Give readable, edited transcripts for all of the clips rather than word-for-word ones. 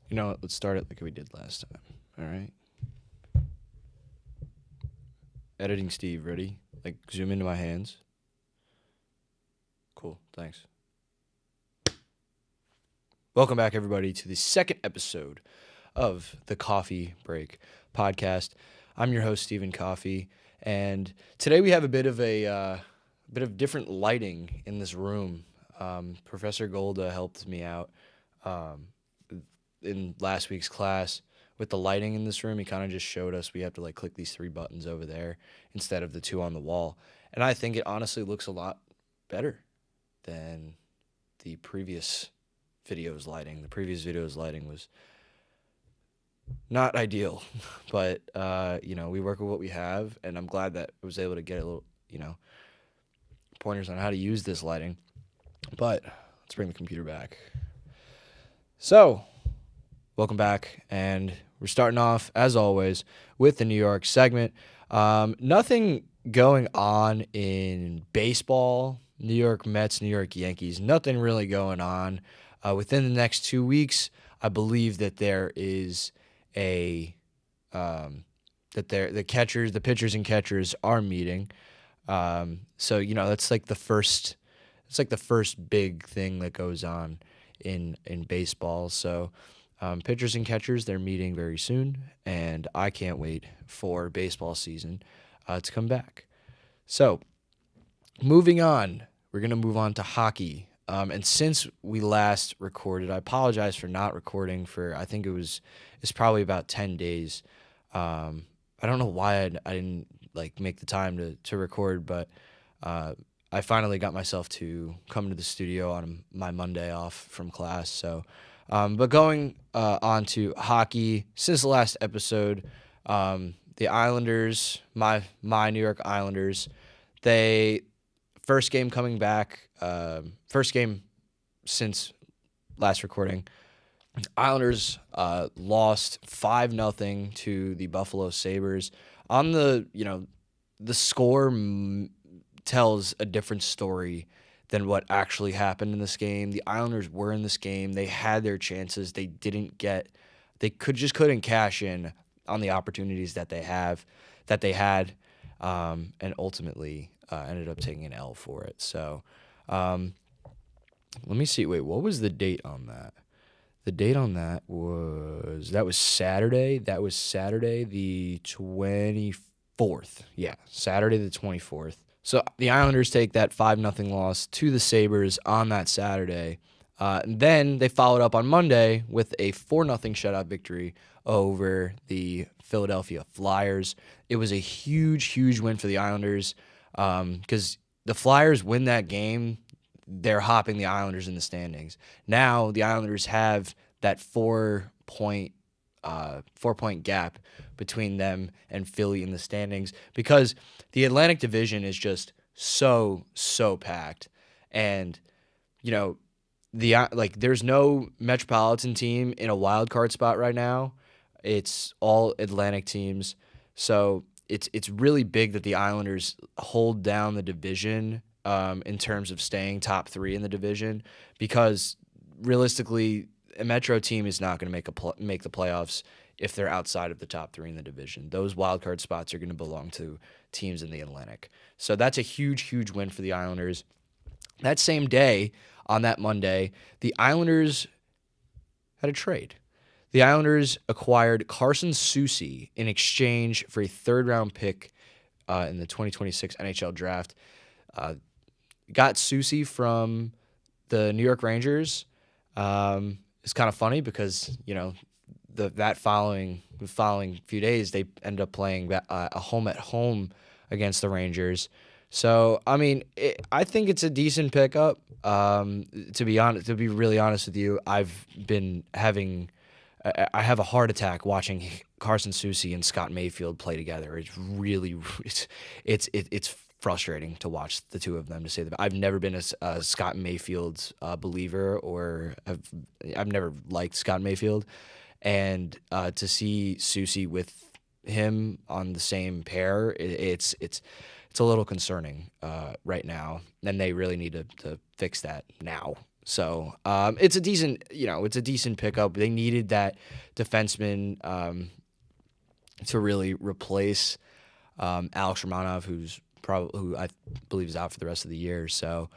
You know what? Let's start it like we did last time. All right. Editing Steve, ready? Like zoom into my hands. Cool. Thanks. Welcome back, everybody, to the second episode of the Coffee Break podcast. I'm your host, Stephen Coffey, and today we have a bit of different lighting in this room. Professor Golda helped me out in last week's class with the lighting in this room. He kind of just showed us we have to like click these three buttons over there instead of the two on the wall, and I think it honestly looks a lot better than the previous video's lighting. The previous video's lighting was not ideal, but we work with what we have, and I'm glad that I was able to get a little, pointers on how to use this lighting. But let's bring the computer back. So, welcome back, and we're starting off as always with the New York segment. Nothing going on in baseball. New York Mets, New York Yankees. Nothing really going on. Within the next 2 weeks, I believe that there is the pitchers and catchers are meeting. So that's like the first. It's like the first big thing that goes on in baseball. So pitchers and catchers, they're meeting very soon, and I can't wait for baseball season to come back. So moving on, we're gonna move on to hockey. And since we last recorded, I apologize for not recording for, I think it's probably about 10 days. I don't know why I didn't like make the time to record, but I finally got myself to come to the studio on my Monday off from class. So, but going on to hockey, since the last episode, the Islanders, my New York Islanders, they first game coming back, first game since last recording. Islanders lost 5-0 to the Buffalo Sabres. On the score tells a different story than what actually happened in this game. The Islanders were in this game. They had their chances. They couldn't cash in on the opportunities that they had, and ultimately ended up taking an L for it. So, let me see. Wait, what was the date on that? The date on that was Saturday. That was Saturday the 24th. Yeah, Saturday the 24th. So the Islanders take that 5-0 loss to the Sabres on that Saturday. And then they followed up on Monday with a 4-0 shutout victory over the Philadelphia Flyers. It was a huge, huge win for the Islanders because the Flyers win that game, they're hopping the Islanders in the standings. Now the Islanders have that 4-point gap between them and Philly in the standings because the Atlantic Division is just so packed, and there's no Metropolitan team in a wild card spot right now. It's all Atlantic teams, so it's really big that the Islanders hold down the division in terms of staying top 3 in the division, because realistically, a Metro team is not going to make the playoffs if they're outside of the top 3 in the division. Those wildcard spots are going to belong to teams in the Atlantic. So that's a huge, huge win for the Islanders. That same day, on that Monday, the Islanders had a trade. The Islanders acquired Carson Soucy in exchange for a third-round pick in the 2026 NHL draft. Got Soucy from the New York Rangers. It's kind of funny because that following few days they ended up playing a home against the Rangers. So I mean, I think it's a decent pickup. To be really honest with you, I have a heart attack watching Carson Soucy and Scott Mayfield play together. It's really it's frustrating to watch the two of them, to say that. I've never been a Scott Mayfield believer, or I've never liked Scott Mayfield, and to see Soucy with him on the same pair, it's a little concerning right now, and they really need to fix that now. So it's a decent pickup. They needed that defenseman to really replace Alex Romanov, who I believe is out for the rest of the year. So,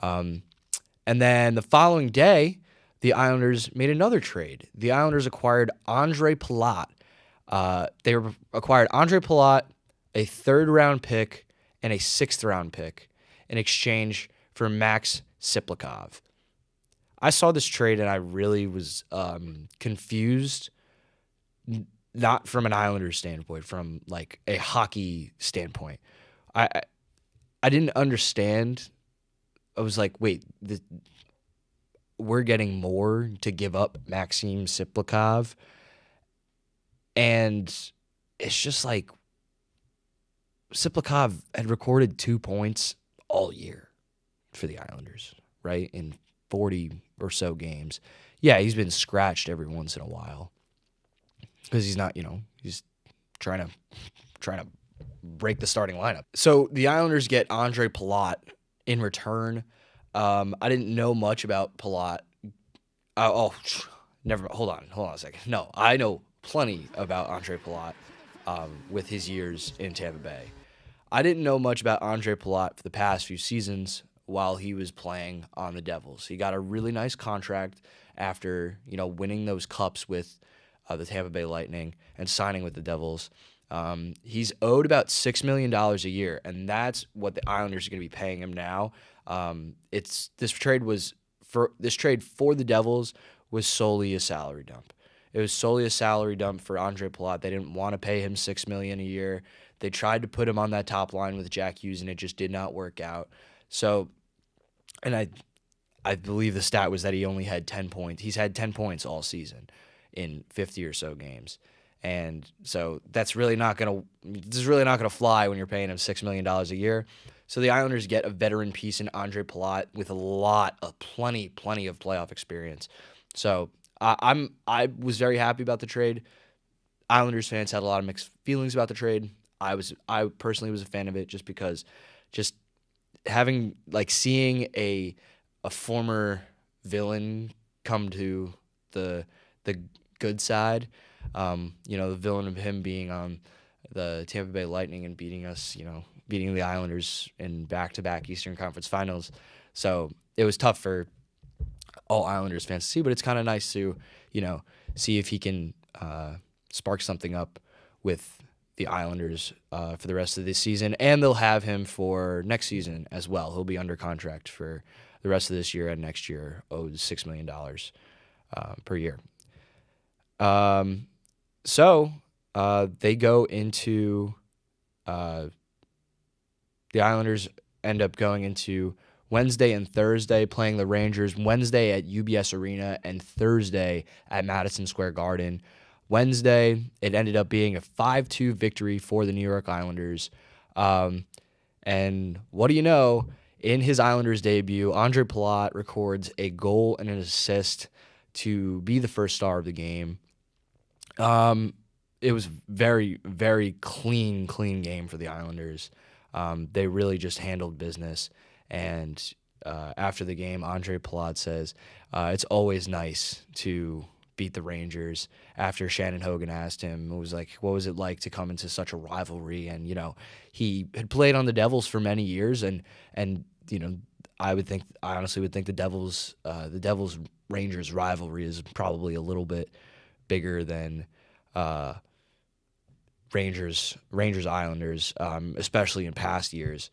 and then the following day, the Islanders made another trade. The Islanders acquired Andre Palat. They acquired Andre Palat, a third-round pick, and a sixth-round pick in exchange for Max Siplikov. I saw this trade and I really was confused, not from an Islanders standpoint, from like a hockey standpoint. I didn't understand. I was like, wait, we're getting more to give up Maxim Siplikov, and it's just like Siplikov had recorded 2 points all year for the Islanders, right? In 40 or so games. Yeah, he's been scratched every once in a while because he's not, he's trying to break the starting lineup. So the Islanders get Andre Palat in return. I didn't know much about Palat. Never. Hold on a second. No, I know plenty about Andre Palat with his years in Tampa Bay. I didn't know much about Andre Palat for the past few seasons while he was playing on the Devils. He got a really nice contract after, winning those cups with the Tampa Bay Lightning and signing with the Devils. He's owed about $6 million a year, and that's what the Islanders are going to be paying him now. This trade for the Devils was solely a salary dump. It was solely a salary dump for Andre Palat. They didn't want to pay him $6 million a year. They tried to put him on that top line with Jack Hughes, and it just did not work out. So, and I believe the stat was that he only had 10 points. He's had 10 points all season in 50 or so games. And so this is really not going to fly when you're paying him $6 million a year. So the Islanders get a veteran piece in Andre Palat with plenty of playoff experience. So I was very happy about the trade. Islanders fans had a lot of mixed feelings about the trade. I personally was a fan of it just because seeing a former villain come to the good side. The villain of him being on the Tampa Bay Lightning and beating the Islanders in back-to-back Eastern Conference Finals. So it was tough for all Islanders fans to see, but it's kind of nice to, see if he can spark something up with the Islanders for the rest of this season, and they'll have him for next season as well. He'll be under contract for the rest of this year and next year, owed $6 million per year. So they go into the Islanders end up going into Wednesday and Thursday playing the Rangers, Wednesday at UBS Arena and Thursday at Madison Square Garden. Wednesday, it ended up being a 5-2 victory for the New York Islanders. And what do you know? In his Islanders debut, Andre Palat records a goal and an assist to be the first star of the game. It was very, very clean game for the Islanders. They really just handled business. And after the game, Andre Palat says, it's always nice to beat the Rangers. After Shannon Hogan asked him, what was it like to come into such a rivalry? And, he had played on the Devils for many years. And I honestly would think the Devils Rangers rivalry is probably a little bit bigger than Rangers Islanders, especially in past years.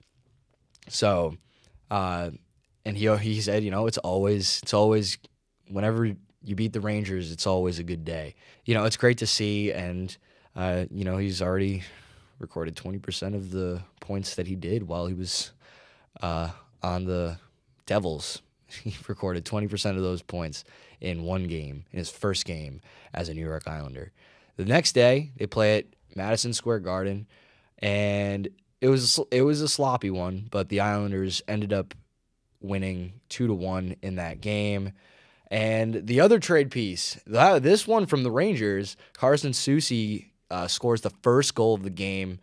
So, and he said, it's always whenever you beat the Rangers, it's always a good day. It's great to see, and he's already recorded 20% of the points that he did while he was on the Devils. He recorded 20% of those points in one game, in his first game as a New York Islander. The next day, they play at Madison Square Garden, and it was a sloppy one, but the Islanders ended up winning 2-1 in that game. And the other trade piece, this one from the Rangers, Carson Soucy scores the first goal of the game,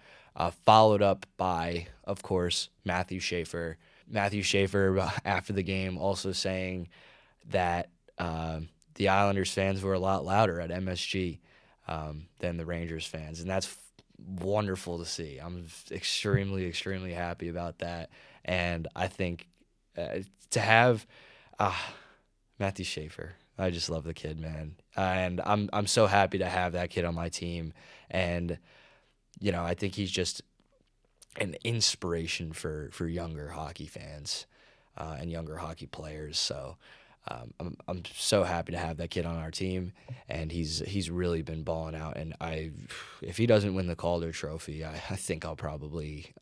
followed up by, of course, Matthew Schaefer. Matthew Schaefer, after the game, also saying, that the Islanders fans were a lot louder at MSG than the Rangers fans, and that's wonderful to see. I'm extremely, extremely happy about that, and I think to have uh, Matthew Schaefer, I just love the kid, man, and I'm so happy to have that kid on my team, and I think he's just an inspiration for younger hockey fans and younger hockey players. So I'm so happy to have that kid on our team, and he's really been balling out. And if he doesn't win the Calder Trophy, I think I'll probably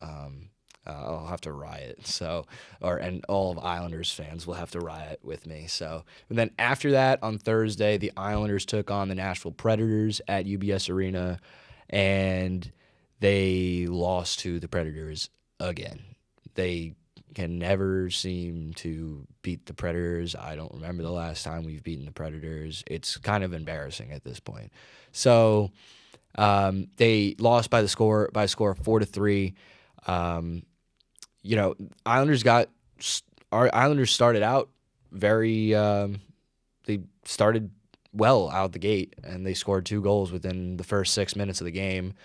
I'll have to riot. And all of Islanders fans will have to riot with me. So, and then after that on Thursday, the Islanders took on the Nashville Predators at UBS Arena, and they lost to the Predators again. They can never seem to beat the Predators. I don't remember the last time we've beaten the Predators. It's kind of embarrassing at this point. So they lost by a score of 4-3. Islanders started out very. They started well out the gate, and they scored 2 goals within the first 6 minutes of the game,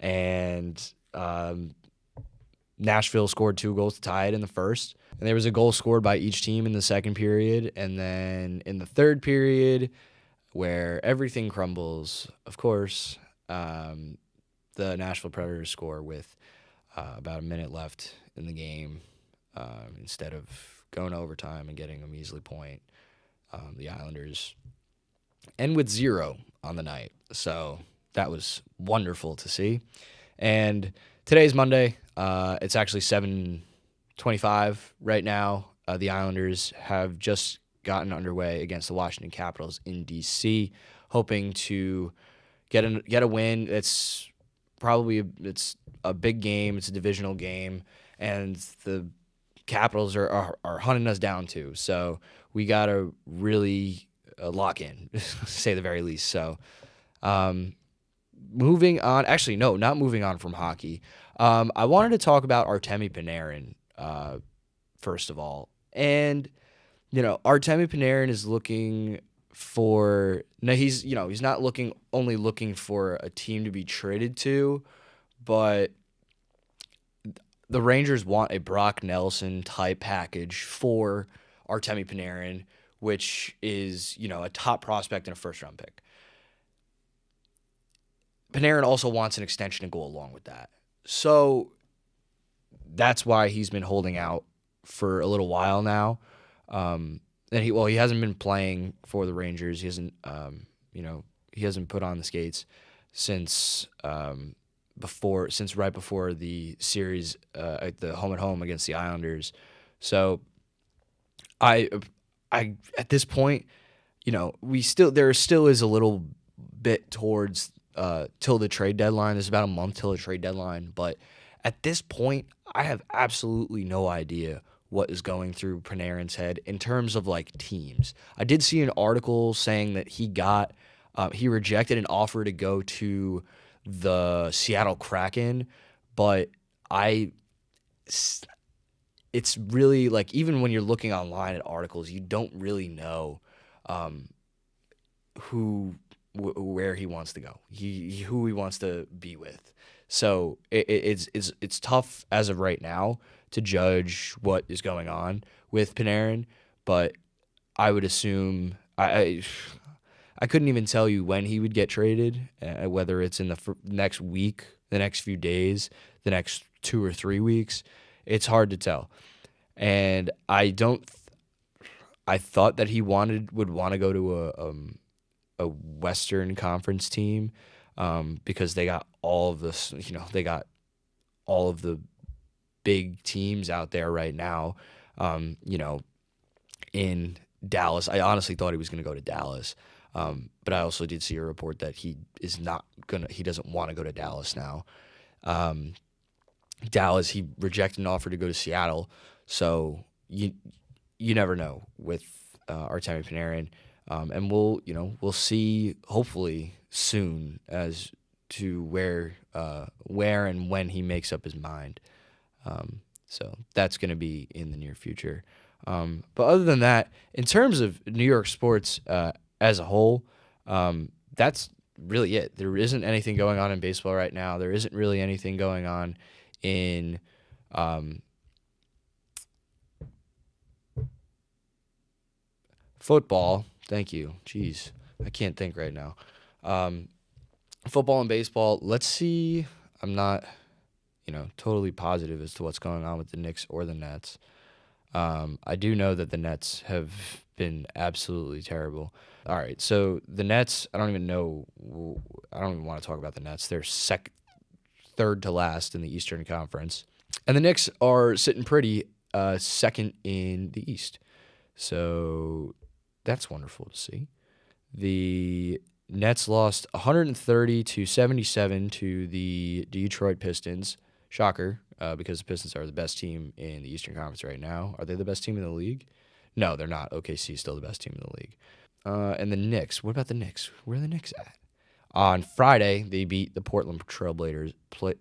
and Nashville scored 2 goals to tie it in the first, and there was a goal scored by each team in the second period, and then in the third period, where everything crumbles, of course, the Nashville Predators score with about a minute left in the game. Instead of going to overtime and getting a measly point, the Islanders end with 0 on the night. So that was wonderful to see. And today's Monday. It's actually 7:25 right now. The Islanders have just gotten underway against the Washington Capitals in D.C., hoping to get a win. It's a big game. It's a divisional game, and the Capitals are hunting us down too. So we gotta really lock in, to say the very least. So. Moving on, actually, no, not moving on from hockey. I wanted to talk about Artemi Panarin, first of all. And, Artemi Panarin is looking for, no, he's not only looking for a team to be traded to, but the Rangers want a Brock Nelson type package for Artemi Panarin, which is, a top prospect and a first round pick. Panarin also wants an extension to go along with that. So that's why he's been holding out for a little while now. And he hasn't been playing for the Rangers. He hasn't he hasn't put on the skates since right before the series at the home and home against the Islanders. So I at this point, there still is a little bit towards till the trade deadline. There's about a month till the trade deadline, but at this point, I have absolutely no idea what is going through Panarin's head in terms of teams. I did see an article saying that he rejected an offer to go to the Seattle Kraken, but it's really even when you're looking online at articles, you don't really know where he wants to go, who he wants to be with. So it's tough as of right now to judge what is going on with Panarin, but I would assume I couldn't even tell you when he would get traded, whether it's in the next week, the next few days, the next 2 or 3 weeks. It's hard to tell, and I thought that he would want to go to a Western Conference team, because they got all of this, they got all of the big teams out there right now, in Dallas. I honestly thought he was going to go to Dallas, but I also did see a report that he doesn't want to go to Dallas now. Dallas, he rejected an offer to go to Seattle, so you never know with Artemi Panarin. And we'll see hopefully soon as to where and when he makes up his mind. So that's going to be in the near future. But other than that, in terms of New York sports as a whole, that's really it. There isn't anything going on in baseball right now. There isn't really anything going on in football. Thank you. Jeez, I can't think right now. Um, Football and baseball. Let's see. I'm not, totally positive as to what's going on with the Knicks or the Nets. I do know that the Nets have been absolutely terrible. All right, so the Nets, I don't even know. I don't even want to talk about the Nets. They're third to last in the Eastern Conference, and the Knicks are sitting pretty, second in the East. So that's wonderful to see. The Nets lost 130-77 to the Detroit Pistons. Shocker, because the Pistons are the best team in the Eastern Conference right now. Are they the best team in the league? No, they're not. OKC is still the best team in the league. And the Knicks. What about the Knicks? Where are the Knicks at? On Friday, they beat the Portland Trailblazers. The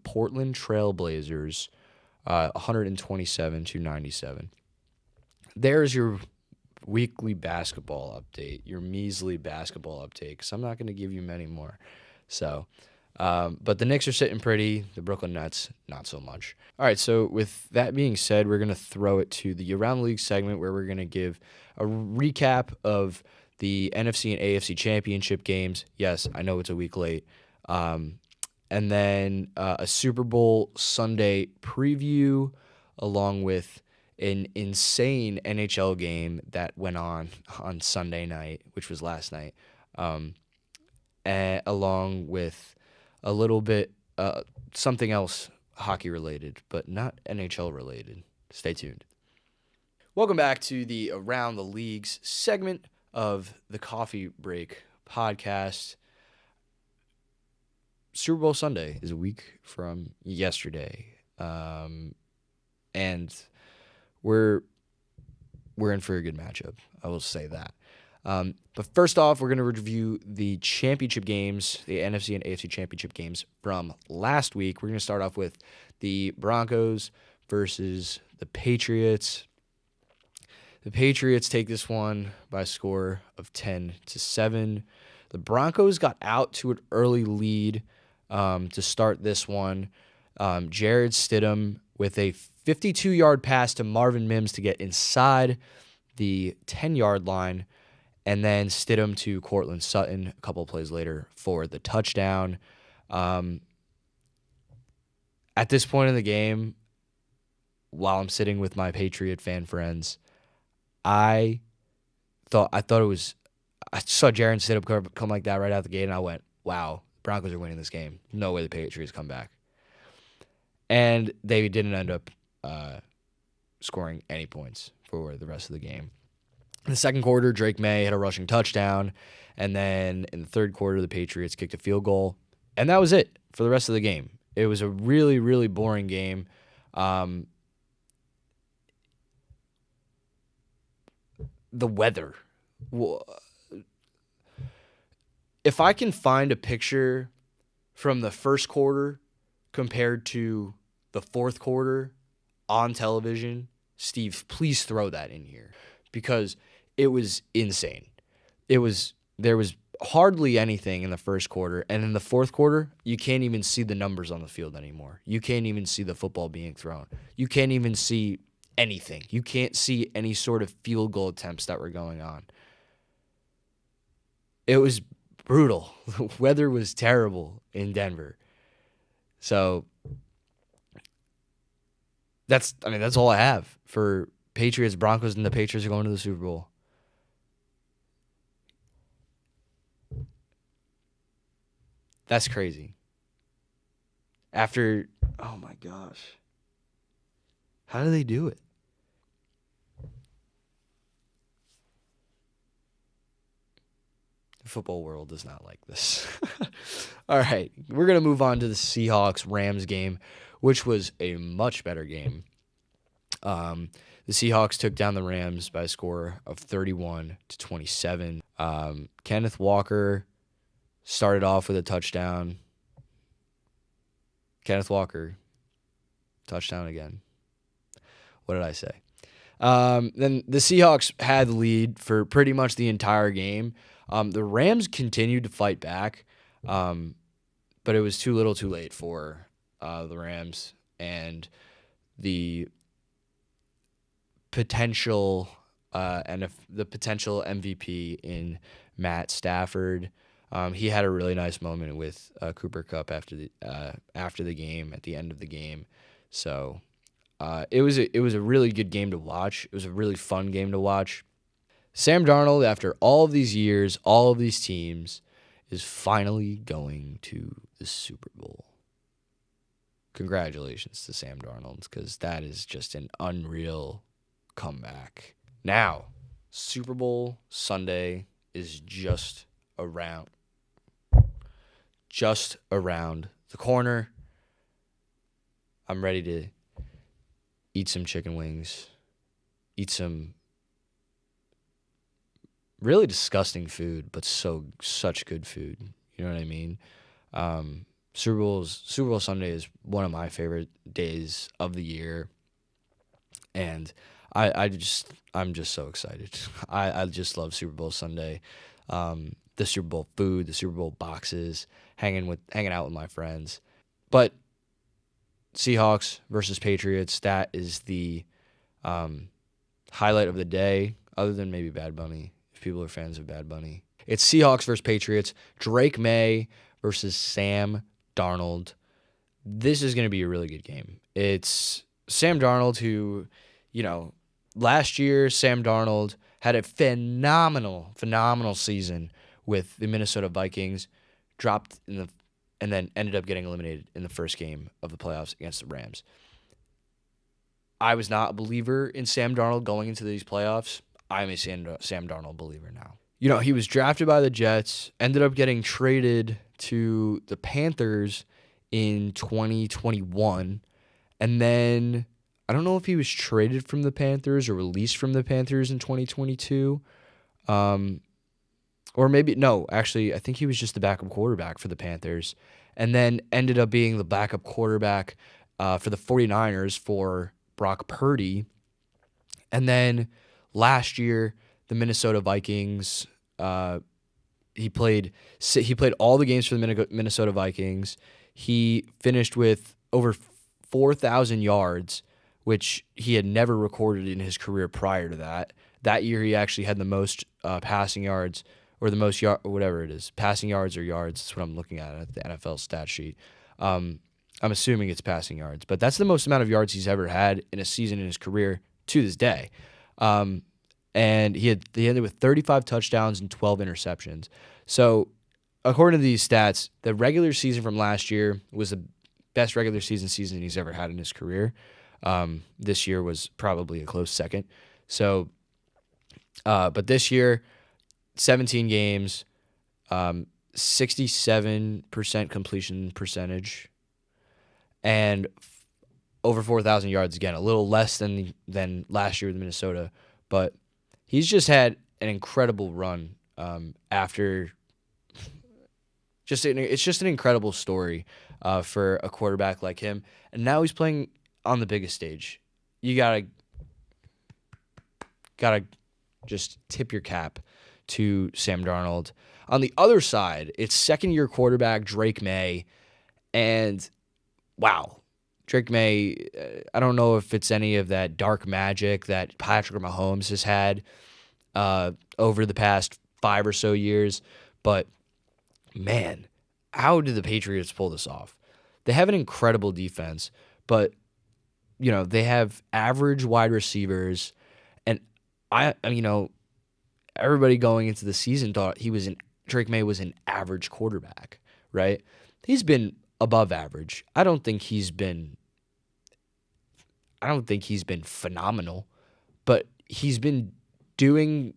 Portland Trailblazers, 127-97. There's your weekly basketball update, your measly basketball update, because I'm not going to give you many more. So, but the Knicks are sitting pretty. The Brooklyn Nets, not so much. All right, so with that being said, we're going to throw it to the Around the League segment where we're going to give a recap of the NFC and AFC championship games. Yes, I know it's a week late. And then a Super Bowl Sunday preview along with an insane NHL game that went on Sunday night, which was last night, along with a little bit something else hockey related, but not NHL related. Stay tuned. Welcome back to the Around the Leagues segment of the Coffee Break podcast. Super Bowl Sunday is a week from yesterday, and we're in for a good matchup. I will say that. But first off, we're going to review the championship games, the NFC and AFC championship games from last week. We're going to start off with the Broncos versus the Patriots. The Patriots take this one by a score of 10-7. The Broncos got out to an early lead to start this one. Jared Stidham with a 52-yard pass to Marvin Mims to get inside the 10-yard line, and then Stidham to Courtland Sutton a couple of plays later for the touchdown. At this point in the game, while I'm sitting with my Patriot fan friends, I saw Jared Stidham come like that right out the gate, and I went, wow, Broncos are winning this game. No way the Patriots come back. And they didn't end up scoring any points for the rest of the game. In the second quarter, Drake May had a rushing touchdown, and then in the third quarter, the Patriots kicked a field goal, and that was it for the rest of the game. It was a really, really boring game. The weather. If I can find a picture from the first quarter compared to the fourth quarter on television, Steve, please throw that in here, because it was insane. There was hardly anything in the first quarter, and in the fourth quarter, you can't even see the numbers on the field anymore. You can't even see the football being thrown. You can't even see anything. You can't see any sort of field goal attempts that were going on. It was brutal. The weather was terrible in Denver. So that's all I have for Patriots, Broncos, and the Patriots are going to the Super Bowl. That's crazy. Oh my gosh. How do they do it? The football world does not like this. All right, we're going to move on to the Seahawks-Rams game, which was a much better game. The Seahawks took down the Rams by a score of 31-27. Kenneth Walker started off with a touchdown. Kenneth Walker, touchdown again. What did I say? Then the Seahawks had the lead for pretty much the entire game. The Rams continued to fight back, but it was too little too late for the Rams, and the potential the potential MVP in Matt Stafford. He had a really nice moment with Cooper Kupp after the game, at the end of the game. So it was a really good game to watch. It was a really fun game to watch. Sam Darnold, after all of these years, all of these teams, is finally going to the Super Bowl. Congratulations to Sam Darnold, because that is just an unreal comeback. Now, Super Bowl Sunday is just around the corner. I'm ready to eat some chicken wings, eat some really disgusting food, but such good food. You know what I mean? Super Bowl Sunday is one of my favorite days of the year, and I'm just so excited. I just love Super Bowl Sunday. The Super Bowl food, the Super Bowl boxes, hanging out with my friends. But Seahawks versus Patriots, that is the highlight of the day, other than maybe Bad Bunny, if people are fans of Bad Bunny. It's Seahawks versus Patriots, Drake May versus Sam Darnold. This is going to be a really good game. It's Sam Darnold who, last year Sam Darnold had a phenomenal season with the Minnesota Vikings, and then ended up getting eliminated in the first game of the playoffs against the Rams. I was not a believer in Sam Darnold going into these playoffs. I'm a Sam Darnold believer now. He was drafted by the Jets, ended up getting traded to the Panthers in 2021, and then I don't know if he was traded from the Panthers or released from the Panthers in 2022. Or maybe, no, actually, I think he was just the backup quarterback for the Panthers, and then ended up being the backup quarterback for the 49ers for Brock Purdy. And then last year, the Minnesota Vikings, he played all the games for the Minnesota Vikings. He finished with over 4,000 yards, which he had never recorded in his career prior to that. That year, he actually had the most passing yards, or the most whatever it is, passing yards or yards. That's what I'm looking at the NFL stat sheet. I'm assuming it's passing yards, but that's the most amount of yards he's ever had in a season in his career to this day. And he ended with 35 touchdowns and 12 interceptions. So, according to these stats, the regular season from last year was the best regular season he's ever had in his career. This year was probably a close second. So, but this year, 17 games, 67% completion percentage, and over 4,000 yards again. A little less than last year with Minnesota, but he's just had an incredible run after. It's just an incredible story for a quarterback like him, and now he's playing on the biggest stage. You gotta just tip your cap to Sam Darnold. On the other side, it's second-year quarterback Drake May, and wow, Drake May, I don't know if it's any of that dark magic that Patrick Mahomes has had over the past 5 or so years, but man, how did the Patriots pull this off? They have an incredible defense, but they have average wide receivers, and everybody going into the season thought Drake May was an average quarterback, right? He's been above average. I don't think he's been phenomenal, but he's been doing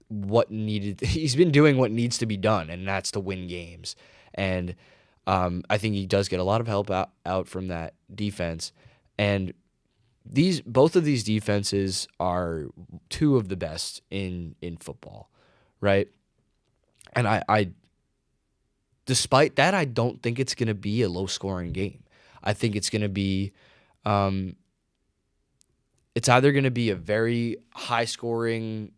what needs to be done, and that's to win games. And I think he does get a lot of help out from that defense. And both of these defenses are two of the best in football, right? And I despite that, I don't think it's going to be a low-scoring game. I think it's going to be it's either going to be a very high scoring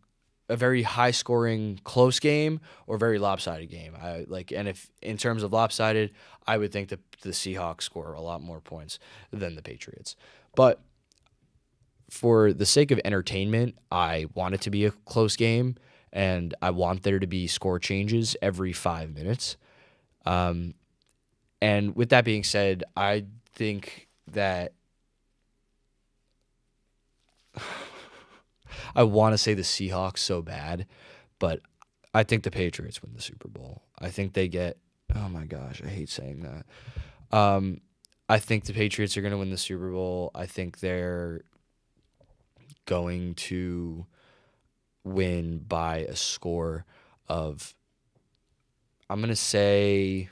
close game or a very lopsided game. And if in terms of lopsided, I would think that the Seahawks score a lot more points than the Patriots. But for the sake of entertainment, I want it to be a close game, and I want there to be score changes every 5 minutes. And with that being said, I think that I want to say the Seahawks so bad, but I think the Patriots win the Super Bowl. I think they get, oh my gosh, I hate saying that. I think the Patriots are going to win the Super Bowl. I think they're going to win by a score of, I'm going to say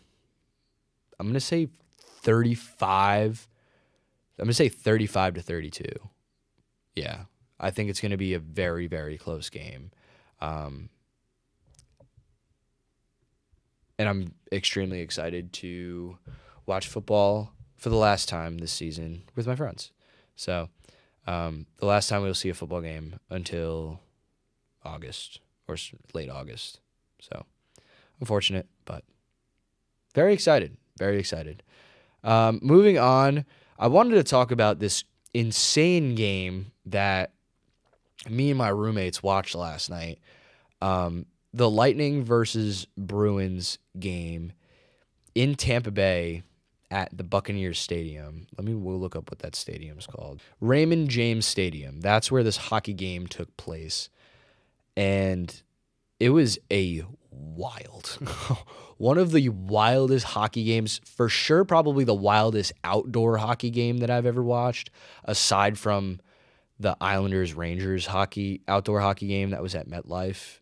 35. I'm going to say 35-32. Yeah. I think it's going to be a very, very close game. And I'm extremely excited to watch football for the last time this season with my friends. So the last time we'll see a football game until August or late August. So unfortunate, but very excited. Very excited. Moving on, I wanted to talk about this insane game that me and my roommates watched last night. The Lightning versus Bruins game in Tampa Bay at the Buccaneers Stadium. We'll look up what that stadium's called. Raymond James Stadium. That's where this hockey game took place. And it was a one of the wildest hockey games, for sure, probably the wildest outdoor hockey game that I've ever watched, aside from the Islanders-Rangers outdoor hockey game that was at MetLife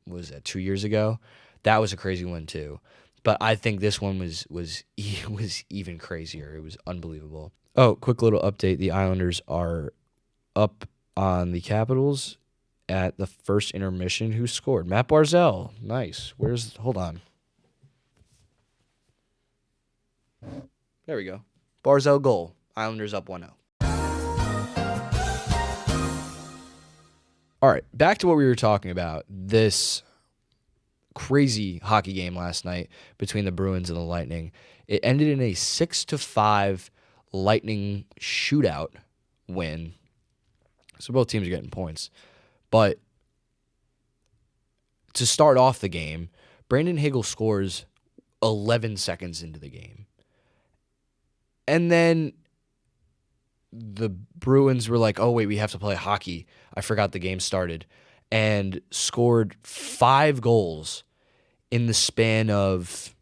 was that 2 years ago? That was a crazy one too. But I think this one was even crazier. It was unbelievable. Oh, quick little update. The Islanders are up on the Capitals at the first intermission. Who scored? Matt Barzal. Nice. Hold on. There we go. Barzal goal. Islanders up 1-0. All right, back to what we were talking about. This crazy hockey game last night between the Bruins and the Lightning. It ended in a 6-5 Lightning shootout win. So both teams are getting points. But to start off the game, Brandon Hagel scores 11 seconds into the game. And then the Bruins were like, oh, wait, we have to play hockey. I forgot the game started. And scored 5 goals in the span of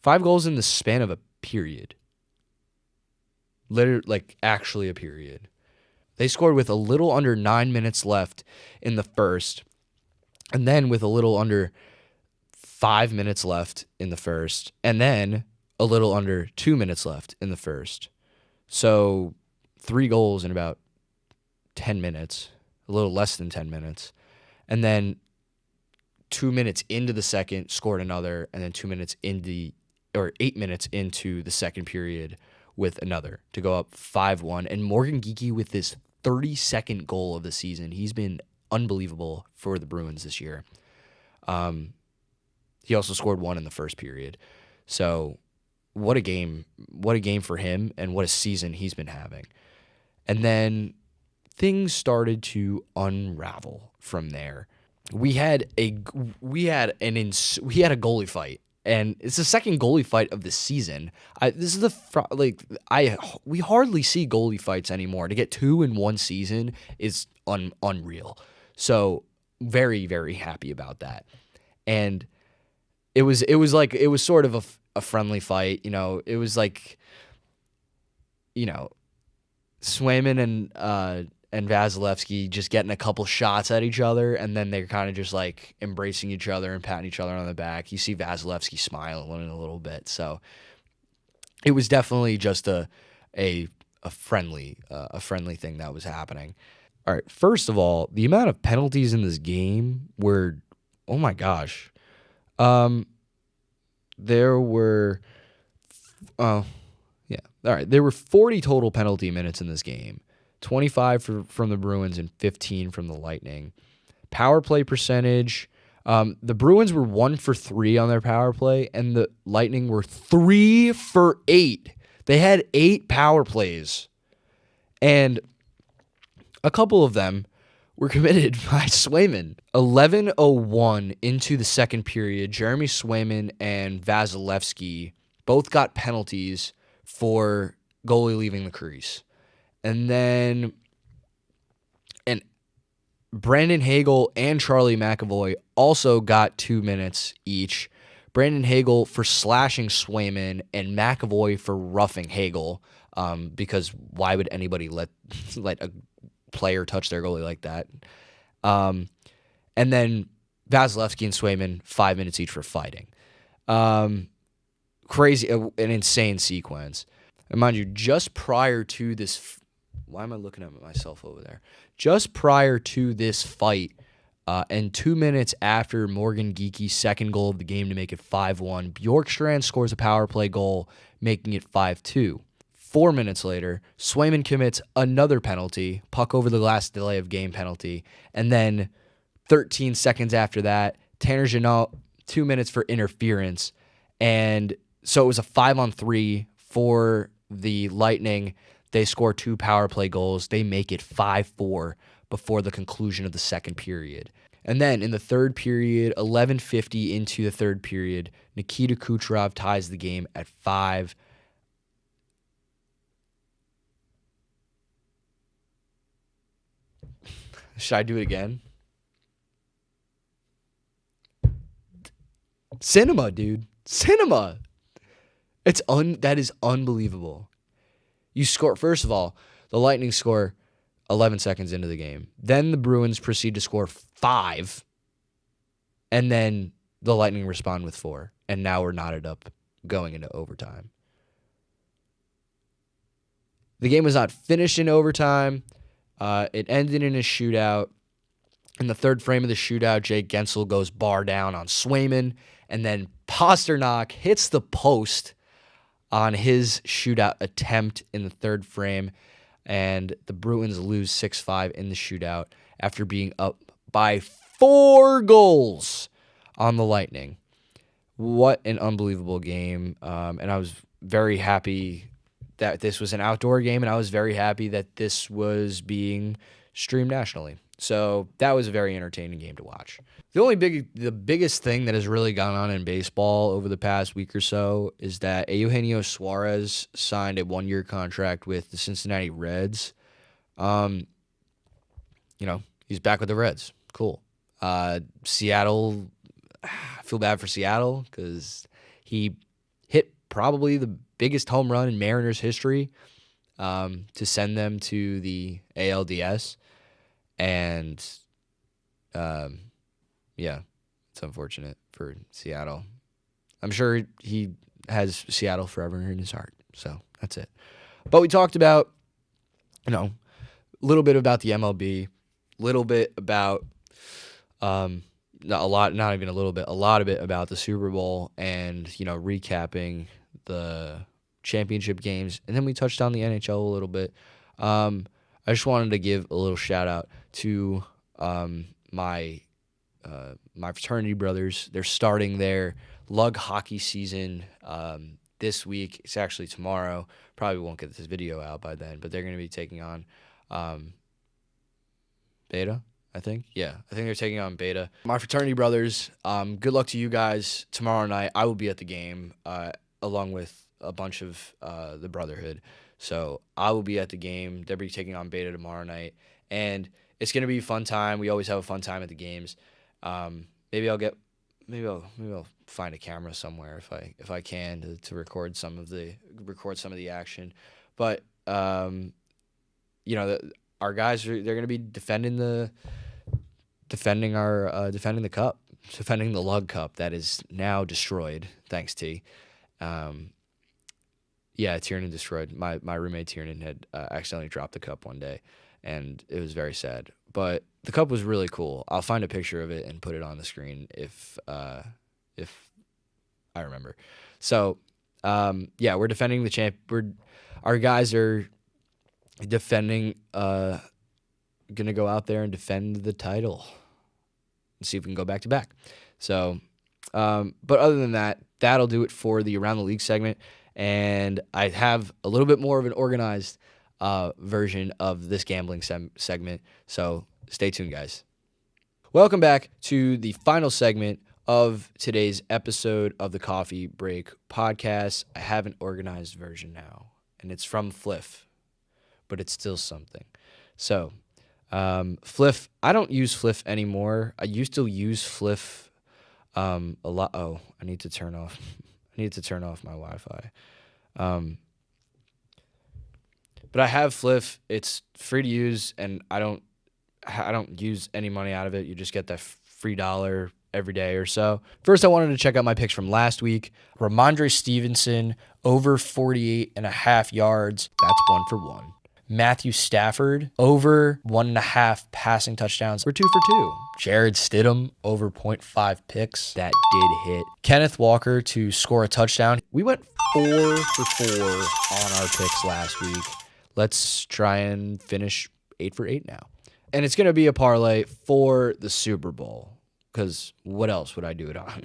a period. Literally, actually a period. They scored with a little under 9 minutes left in the first, and then with a little under 5 minutes left in the first, and then a little under 2 minutes left in the first. So 3 goals in about 10 minutes, a little less than 10 minutes. And then 2 minutes into the second, scored another, and then 8 minutes into the second period with another to go up 5-1. And Morgan Geekie with this 32nd goal of the season. He's been unbelievable for the Bruins this year. He also scored 1 in the first period. So what a game for him, and what a season he's been having. And then things started to unravel from there. We had a goalie fight, and it's the second goalie fight of the season. We hardly see goalie fights anymore. To get 2 in one season is unreal. So very, very happy about that. And it was sort of a friendly fight. It was like, Swayman and Vasilevsky just getting a couple shots at each other, and then they're kind of just like embracing each other and patting each other on the back. You see Vasilevsky smiling a little bit. So it was definitely just a friendly thing that was happening. All right, first of all, the amount of penalties in this game were, oh my gosh. There were All right, there were 40 total penalty minutes in this game. 25 from the Bruins and 15 from the Lightning. Power play percentage, the Bruins were 1 for 3 on their power play, and the Lightning were 3 for 8. They had 8 power plays, and a couple of them were committed by Swayman. 11:01 into the second period, Jeremy Swayman and Vasilevsky both got penalties for goalie leaving the crease. And then Brandon Hagel and Charlie McAvoy also got 2 minutes each. Brandon Hagel for slashing Swayman and McAvoy for roughing Hagel, because why would anybody let a player touch their goalie like that? And then Vasilevsky and Swayman, 5 minutes each for fighting. Crazy, an insane sequence. And mind you, just prior to this, why am I looking at myself over there? Just prior to this fight, and 2 minutes after Morgan Geeky's second goal of the game to make it 5-1, Bjorkstrand scores a power play goal, making it 5-2. 4 minutes later, Swayman commits another penalty, puck over the last delay of game penalty, and then 13 seconds after that, Tanner Jeannot, 2 minutes for interference, and so it was a 5-on-3 for the Lightning. They score 2 power play goals. They make it 5-4 before the conclusion of the second period. And then in the third period, 11:50 into the third period, Nikita Kucherov ties the game at 5. Should I do it again? Cinema, dude. Cinema. That is unbelievable. You score, first of all, the Lightning score 11 seconds into the game. Then the Bruins proceed to score 5. And then the Lightning respond with 4. And now we're knotted up going into overtime. The game was not finished in overtime. It ended in a shootout. In the third frame of the shootout, Jake Gensel goes bar down on Swayman. And then Pasternak hits the post on his shootout attempt in the third frame, and the Bruins lose 6-5 in the shootout after being up by 4 goals on the Lightning. What an unbelievable game, and I was very happy that this was an outdoor game, and I was very happy that this was being streamed nationally. So that was a very entertaining game to watch. The biggest thing that has really gone on in baseball over the past week or so is that Eugenio Suarez signed a 1-year contract with the Cincinnati Reds. He's back with the Reds. Cool. Seattle, I feel bad for Seattle because he hit probably the biggest home run in Mariners history to send them to the ALDS. And, it's unfortunate for Seattle. I'm sure he has Seattle forever in his heart. So that's it. But we talked about, a little bit about the MLB, a little bit about, a lot of it about the Super Bowl and, recapping the championship games. And then we touched on the NHL a little bit. I just wanted to give a little shout out to my fraternity brothers. They're starting their lug hockey season this week. It's actually tomorrow. Probably won't get this video out by then, but they're going to be taking on Beta, I think. Yeah, I think they're taking on Beta. My fraternity brothers, good luck to you guys. Tomorrow night, I will be at the game along with a bunch of the Brotherhood. So I will be at the game. They'll be taking on Beta tomorrow night. And it's going to be a fun time. We always have a fun time at the games. Maybe I'll find a camera somewhere if I can to record some of the action. But our guys they're going to be defending the cup, defending the Lug Cup that is now destroyed. Thanks, T. Tiernan destroyed. My roommate Tiernan had accidentally dropped the cup one day, and it was very sad. But the cup was really cool. I'll find a picture of it and put it on the screen if I remember. So yeah, we're defending the champ. Our guys are defending. Gonna go out there and defend the title and see if we can go back to back. So, but other than that, that'll do it for the Around the League segment. And I have a little bit more of an organized version of this gambling segment. So stay tuned, guys. Welcome back to the final segment of today's episode of the Coffee Break podcast. I have an organized version now, and it's from Fliff, but it's still something. So, Fliff, I don't use Fliff anymore. I used to use Fliff a lot. Oh, I need to turn off my Wi-Fi. But I have Fliff. It's free to use, and I don't use any money out of it. You just get that free $1 every day or so. First, I wanted to check out my picks from last week. Ramondre Stevenson, over 48.5 yards. That's 1 for 1. Matthew Stafford, over 1.5 passing touchdowns. We're 2 for 2. Jared Stidham, over 0.5 picks. That did hit. Kenneth Walker to score a touchdown. We went 4 for 4 on our picks last week. Let's try and finish 8 for 8 now. And it's going to be a parlay for the Super Bowl, because what else would I do it on?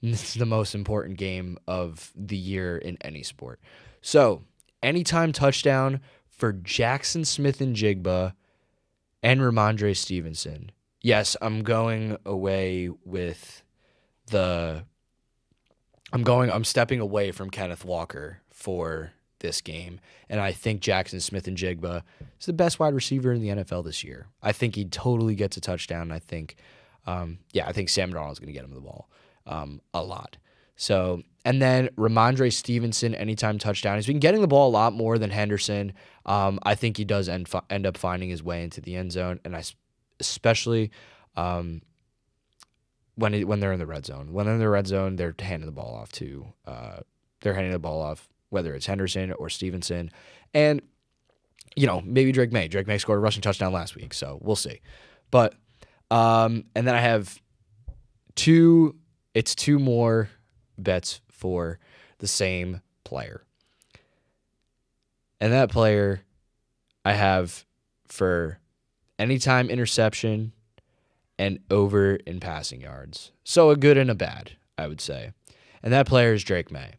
This is the most important game of the year in any sport. So, anytime touchdown for Jackson Smith-Njigba and Ramondre Stevenson. Yes, I'm going away with I'm stepping away from Kenneth Walker for this game, and I think Jackson Smith-Njigba is the best wide receiver in the NFL this year. I think he totally gets a touchdown. I think Sam Darnold's going to get him the ball a lot. So, and then Ramondre Stevenson, anytime touchdown. He's been getting the ball a lot more than Henderson. I think he does end up finding his way into the end zone, and especially when they're in the red zone. When they're in the red zone, they're handing the ball off to whether it's Henderson or Stevenson, and maybe Drake May. Drake May scored a rushing touchdown last week, so we'll see. But and then I have two more bets for the same player. And that player I have for anytime interception and over in passing yards. So a good and a bad, I would say. And that player is Drake May.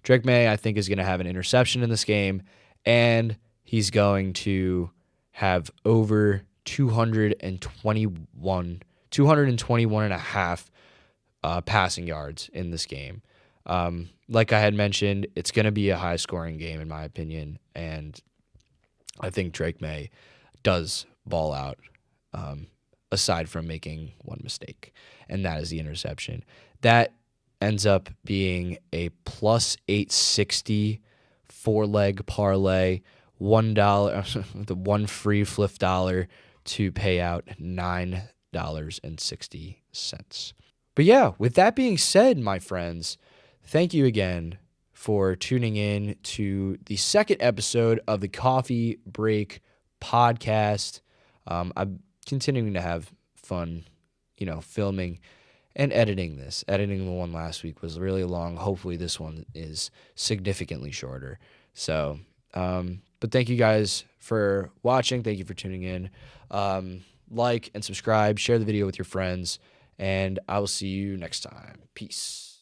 Drake May, I think, is going to have an interception in this game, and he's going to have over 221 and a half passing yards in this game. Like I had mentioned, it's going to be a high-scoring game, in my opinion, and I think Drake May does ball out, aside from making one mistake, and that is the interception. That ends up being a plus 860 4-leg parlay, $1, the one free Fliff dollar to pay out $9.60. But yeah, with that being said, my friends, thank you again for tuning in to the second episode of the Coffee Break podcast. I'm continuing to have fun, filming and editing this. Editing the one last week was really long. Hopefully this one is significantly shorter. So, but thank you guys for watching. Thank you for tuning in. Like and subscribe, share the video with your friends, and I will see you next time. Peace.